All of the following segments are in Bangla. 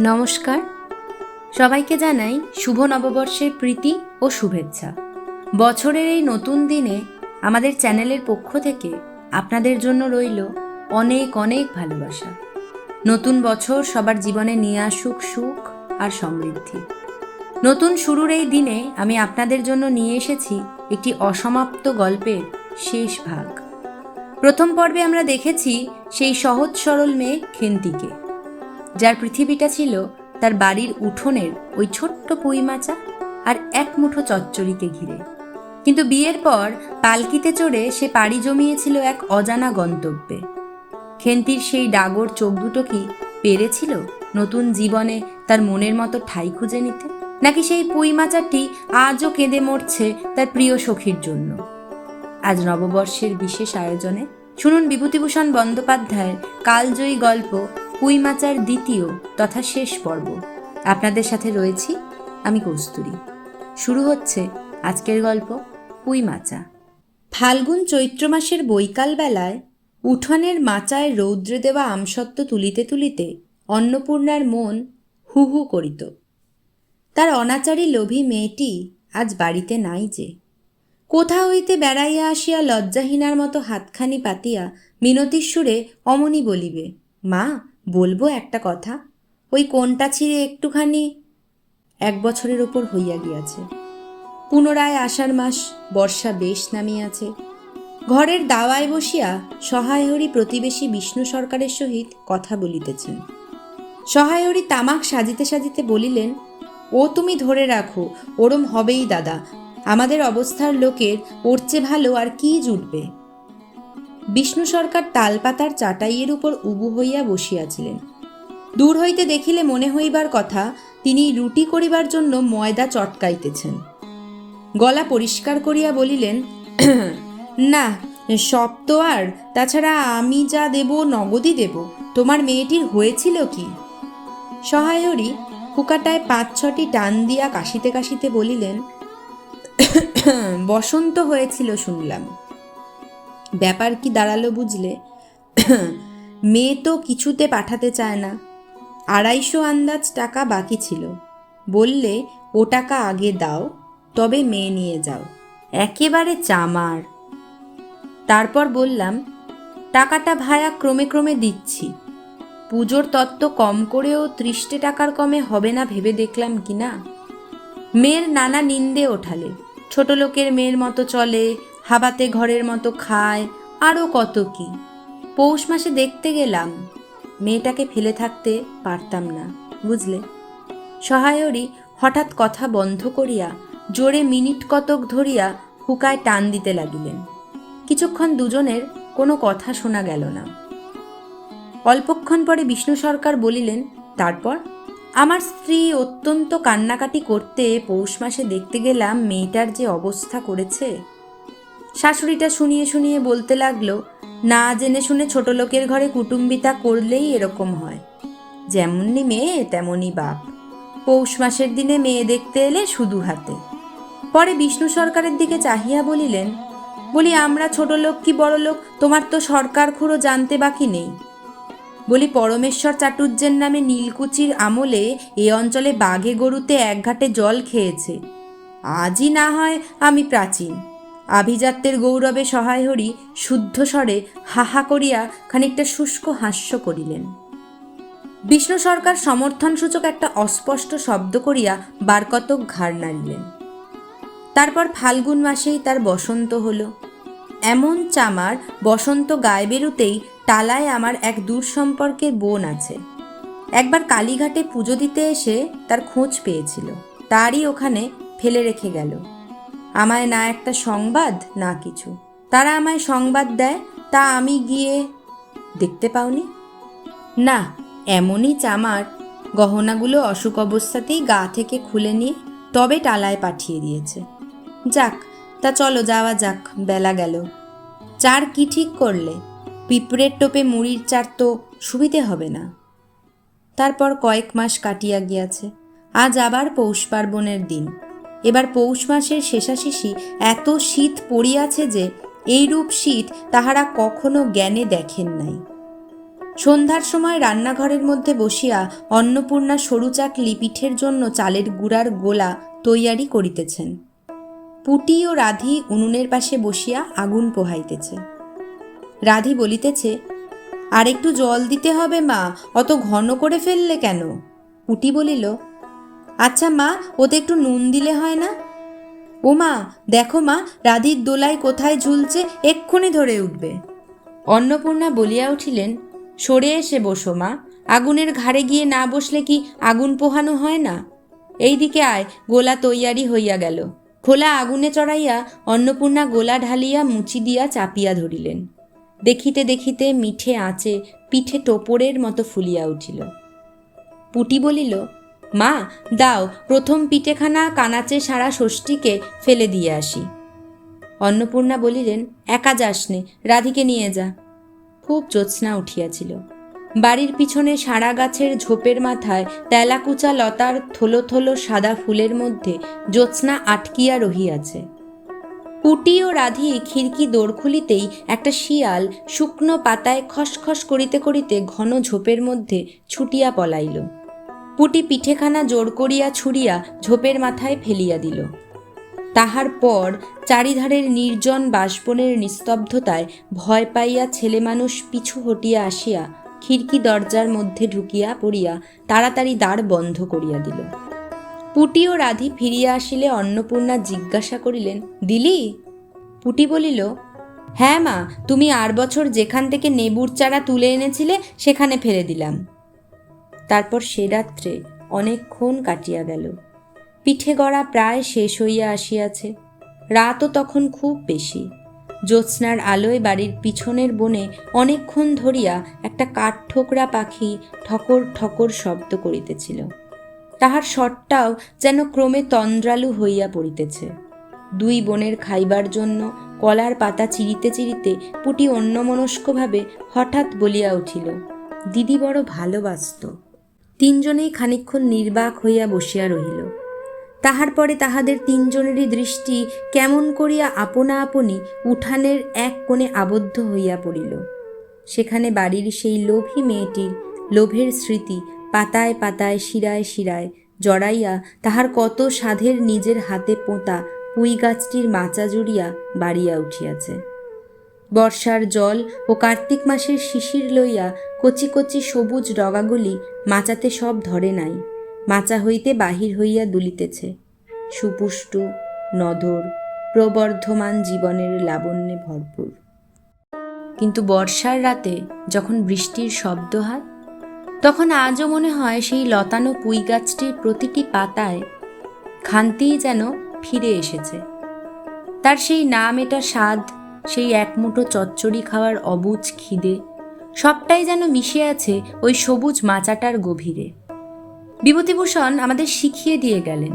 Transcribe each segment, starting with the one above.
নমস্কার, সবাইকে জানাই শুভ নববর্ষের প্রীতি ও শুভেচ্ছা। বছরের এই নতুন দিনে আমাদের চ্যানেলের পক্ষ থেকে আপনাদের জন্য রইল অনেক অনেক ভালোবাসা। নতুন বছর সবার জীবনে নিয়ে আসুক সুখ আর সমৃদ্ধি। নতুন শুরুর এই দিনে আমি আপনাদের জন্য নিয়ে এসেছি একটি অসমাপ্ত গল্পের শেষ ভাগ। প্রথম পর্বে আমরা দেখেছি সেই সহজ সরল মেয়ে খেন্তিকে, যার পৃথিবীটা ছিল তার বাড়ির উঠোনের ওই ছোট্ট পুঁইমাচা আর এক মুঠো চচ্চড়িকে ঘিরে। কিন্তু বিয়ের পর পালকিতে চড়ে সে পাড়ি জমিয়েছিল এক অজানা গন্তব্যে। খেন্তির সেই ডাগর চোখ দুটো কি পেরেছিল নতুন জীবনে তার মনের মতো ঠাঁই খুঁজে নিতে, নাকি সেই পুঁইমাচাটি আজও কেঁদে মরছে তার প্রিয় সখীর জন্য? আজ নববর্ষের বিশেষ আয়োজনে শুনুন বিভূতিভূষণ বন্দ্যোপাধ্যায়ের কালজয়ী গল্প পুঁইমাচার দ্বিতীয় তথা শেষ পর্ব। আপনাদের সাথে রয়েছি আমি কস্তুরী। শুরু হচ্ছে আজকের গল্প পুঁইমাচা। ফাল্গুন চৈত্র মাসের বৈকাল বেলায় উঠোনের মাচায় রৌদ্রে দেওয়া আমসত্ত্ব তুলিতে তুলিতে অন্নপূর্ণার মন হু হু করিত। তার অনাচারী লোভী মেয়েটি আজ বাড়িতে নাই যে। কোথা হইতে বেড়াইয়া আসিয়া লজ্জাহীনার মতো হাতখানি পাতিয়া মিনতির সুরে অমনি বলিবে, মা বলবো একটা কথা, ওই কোনটা ছিঁড়ে একটুখানি। 1 বছরের ওপর হইয়া গিয়াছে। পুনরায় আষাঢ় মাস, বর্ষা বেশ নামিয়াছে। ঘরের দাওয়ায় বসিয়া সহায়হরি প্রতিবেশী বিষ্ণু সরকারের সহিত কথা বলিতেছেন। সহায়হরি তামাক সাজিতে সাজিতে বলিলেন, ও তুমি ধরে রাখো, ওরম হবেই দাদা, আমাদের অবস্থার লোকের ওর চেয়ে ভালো আর কি জুটবে। বিষ্ণু সরকার তালপাতার চাটাইয়ের উপর উবু হইয়া বসিয়াছিলেন। দূর হইতে দেখিলে মনে হইবার কথা তিনি রুটি করিবার জন্য ময়দা চটকাইতেছেন। গলা পরিষ্কার করিয়া বলিলেন, না সব তো আর, তাছাড়া আমি যা দেব নগদই দেব। তোমার মেয়েটির হয়েছিল কি? সহায়হরি হুকাটায় 5-6টি টান দিয়া কাশিতে কাশিতে বলিলেন, বসন্ত হয়েছিল শুনলাম। ব্যাপার কি দাঁড়ালো বুঝলে? মেয়ে তো কিছুতে পাঠাতে চায় না। 250 আন্দাজ টাকা বাকি ছিল। বললে ও টাকা আগে দাও, তবে মেয়ে নিয়ে যাও। একেবারে চামার। তারপর বললাম, টাকাটা ভায়া ক্রমে ক্রমে দিচ্ছি। পুজোর তত্ত্ব কম করেও 30 টাকার কমে হবে না ভেবে দেখলাম কিনা। মেয়ের নানা নিন্দে ওঠালে, ছোট লোকের মেয়ের মতো চলে, হাবাতে ঘরের মতো খায়, আরও কত কি। পৌষ মাসে দেখতে গেলাম, মেয়েটাকে ফেলে থাকতে পারতাম না, বুঝলে। সহায়হরি হঠাৎ কথা বন্ধ করিয়া জোরে মিনিট কতক ধরিয়া হুকায় টান দিতে লাগিলেন। কিছুক্ষণ দুজনের কোনো কথা শোনা গেল না। অল্পক্ষণ পরে বিষ্ণু সরকার বলিলেন, তারপর? আমার স্ত্রী অত্যন্ত কান্নাকাটি করতে পৌষ মাসে দেখতে গেলাম মেয়েটার যে অবস্থা করেছে। শাশুড়িটা শুনিয়ে শুনিয়ে বলতে লাগলো, না জেনে শুনে ছোট লোকের ঘরে কুটুম্বিতা করলেই এরকম হয়। যেমনি মেয়ে তেমনি বাপ। পৌষ মাসের দিনে মেয়ে দেখতে এলে শুধু হাতে। পরে বিষ্ণু সরকারের দিকে চাহিয়া বলিলেন, বলি আমরা ছোট লোক কি বড় লোক তোমার তো সরকার খুঁড়ো জানতে বাকি নেই। বলি পরমেশ্বর চাটুর্যের নামে নীলকুচির আমলে এ অঞ্চলে বাঘে গরুতে 1 ঘাটে জল খেয়েছে। আজই না হয় আমি প্রাচীন। আভিজাত্যের গৌরবে সহায়হরি শুদ্ধ স্বরে হাহা করিয়া খানিকটা শুষ্ক হাস্য করিলেন। বিষ্ণু সরকার সমর্থনসূচক একটা অস্পষ্ট শব্দ করিয়া বারকতক ঘাড় নাড়িলেন। তারপর ফাল্গুন মাসেই তার বসন্ত হলো। এমন চামার, বসন্ত গায়ে বেরুতেই টালায় আমার এক দূর সম্পর্কের বোন আছে। একবার কালীঘাটে পুজো দিতে এসে তার খোঁজ পেয়েছিল, তারই ওখানে ফেলে রেখে গেল। আমায় না একটা সংবাদ না কিছু। তারা আমায় সংবাদ দেয়, তা আমি গিয়ে দেখতে পাওনি। না, এমনই চামার, গহনাগুলো অসুখ অবস্থাতেই গা থেকে খুলে নিয়ে তবে টালায় পাঠিয়ে দিয়েছে। যাক, তা চলো যাওয়া যাক, বেলা গেল। চার কি ঠিক করলে? পিঁপড়ের টোপে মুড়ির চার তো সুবিধে হবে না। তারপর কয়েক মাস কাটিয়া গিয়াছে। আজ আবার পৌষ পার্বণের দিন। এবার পৌষ মাসের শেষাশেষি এত শীত পড়িয়াছে যে এইরূপ শীত তাহারা কখনো জ্ঞানে দেখেন নাই। সন্ধ্যার সময় রান্নাঘরের মধ্যে বসিয়া অন্নপূর্ণা সরু চাকলি পিঠের জন্য চালের গুঁড়ার গোলা তৈয়ারি করিতেছেন। পুটি ও রাধি উনুনের পাশে বসিয়া আগুন পোহাইতেছে। রাধি বলিতেছে, আর একটু জল দিতে হবে মা, অত ঘন করে ফেললে কেন? পুটি বলিল, আচ্ছা মা, ওতে একটু নুন দিলে হয় না? ও মা, দেখো মা, রাধির দোলায় কোথায় ঝুলছে, এক্ষুনি ধরে উঠবে। অন্নপূর্ণা বলিয়া উঠিলেন, সরে এসে বসো মা, আগুনের ঘাড়ে গিয়ে না বসলে কি আগুন পোহানো হয় না? এইদিকে আয়, গোলা তৈয়ারি হইয়া গেল। খোলা আগুনে চড়াইয়া অন্নপূর্ণা গোলা ঢালিয়া মুচি দিয়া চাপিয়া ধরিলেন। দেখিতে দেখিতে মিঠে আঁচে পিঠে টোপরের মতো ফুলিয়া উঠিল। পুটি বলিল, মা দাও, প্রথম পিঠেখানা কানাচে সারা ষষ্ঠীকে ফেলে দিয়ে আসি। অন্নপূর্ণা বলিলেন, একা যাসনে, রাধিকে নিয়ে যা। খুব জ্যোৎস্না উঠিয়াছিল। বাড়ির পিছনে সারা গাছের ঝোপের মাথায় তেলাকুচা লতার থলো থলো সাদা ফুলের মধ্যে জ্যোৎস্না আটকিয়া রহিয়াছে। পুটি ও রাধি খিড়কি দোর খুলিতেই একটা শিয়াল শুকনো পাতায় খসখস করিতে করিতে ঘন ঝোপের মধ্যে ছুটিয়া পলাইল। পুটি পিঠেখানা জোর করিয়া ছুড়িয়া ঝোপের মাথায় ফেলিয়া দিল। তাহার পর চারিধারের নির্জন বাষ্পনের নিস্তব্ধতায় ভয় পাইয়া ছেলে মানুষ পিছু হটিয়া আসিয়া খিড়কি দরজার মধ্যে ঢুকিয়া পড়িয়া তাড়াতাড়ি দ্বার বন্ধ করিয়া দিল। পুটি ও রাধি ফিরিয়া আসিলে অন্নপূর্ণা জিজ্ঞাসা করিলেন, দিলি? পুটি বলিল, হ্যাঁ মা, তুমি আর বছর যেখান থেকে নেবুর চারা তুলে এনেছিলে সেখানে ফেলে দিলাম। তারপর সে রাত্রে অনেকক্ষণ কাটিয়া গেল। পিঠে গড়া প্রায় শেষ হইয়া আসিয়াছে। রাতও তখন খুব বেশি। জ্যোৎস্নার আলোয় বাড়ির পিছনের বনে অনেকক্ষণ ধরিয়া একটা কাঠঠোকরা পাখি ঠকর ঠকর শব্দ করিতেছিল। তাহার স্বরটাও যেন ক্রমে তন্দ্রালু হইয়া পড়িতেছে। দুই বোনের খাইবার জন্য কলার পাতা চিরিতে চিরিতে পুটি অন্যমনস্কভাবে হঠাৎ বলিয়া উঠিল, দিদি বড় ভালোবাসত। তিনজনেই খানিকক্ষণ নির্বাক হইয়া বসিয়া রহিল। তাহার পরে তাহাদের তিনজনেরই দৃষ্টি কেমন করিয়া আপনা আপনি উঠানের এক কোণে আবদ্ধ হইয়া পড়িল। সেখানে বাড়ির সেই লোভী মেয়েটির লোভের স্মৃতি পাতায় পাতায় শিরায় শিরায় জড়াইয়া তাহার কত সাধের নিজের হাতে পোঁতা পুঁই গাছটির মাচা জুড়িয়া বাড়িয়া উঠিয়াছে। বর্ষার জল ও কার্তিক মাসের শিশির লইয়া কচি কচি সবুজ ডগাগুলি মাচাতে সব ধরে নাই, মাচা হইতে বাহির হইয়া দুলিতেছে, সুপুষ্টু নধর প্রবর্ধমান জীবনের লাবণ্যে ভরপুর। কিন্তু বর্ষার রাতে যখন বৃষ্টির শব্দ হয়, তখন আজও মনে হয় সেই লতানো পুঁই গাছটির প্রতিটি পাতায় খান্তিই যেন ফিরে এসেছে। তার সেই না মেটা স্বাদ, সেই এক মুঠো চচ্চড়ি খাওয়ার অবুঝ খিদে, সবটাই যেন মিশে আছে ওই সবুজ মাচাটার গভীরে। বিভূতিভূষণ আমাদের শিখিয়ে দিয়ে গেলেন,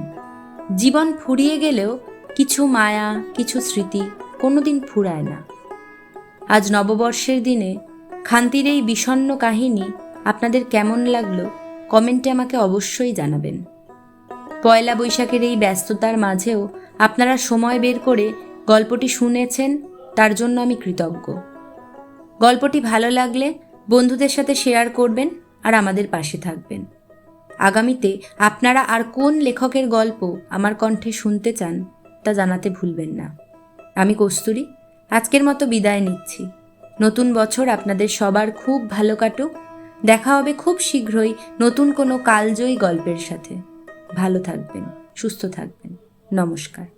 জীবন ফুরিয়ে গেলেও কিছু মায়া, কিছু স্মৃতি কোনোদিন ফুরায় না। আজ নববর্ষের দিনে খান্তির এই বিষণ্ণ কাহিনী আপনাদের কেমন লাগলো কমেন্টে আমাকে অবশ্যই জানাবেন। পয়লা বৈশাখের এই ব্যস্ততার মাঝেও আপনারা সময় বের করে গল্পটি শুনেছেন, তার জন্য আমি কৃতজ্ঞ। গল্পটি ভালো লাগলে বন্ধুদের সাথে শেয়ার করবেন আর আমাদের পাশে থাকবেন। আগামীতে আপনারা আর কোন লেখকের গল্প আমার কণ্ঠে শুনতে চান তা জানাতে ভুলবেন না। আমি কস্তুরী আজকের মতো বিদায় নিচ্ছি। নতুন বছর আপনাদের সবার খুব ভালো কাটুক। দেখা হবে খুব শীঘ্রই নতুন কোনো কালজয়ী গল্পের সাথে। ভালো থাকবেন, সুস্থ থাকবেন। নমস্কার।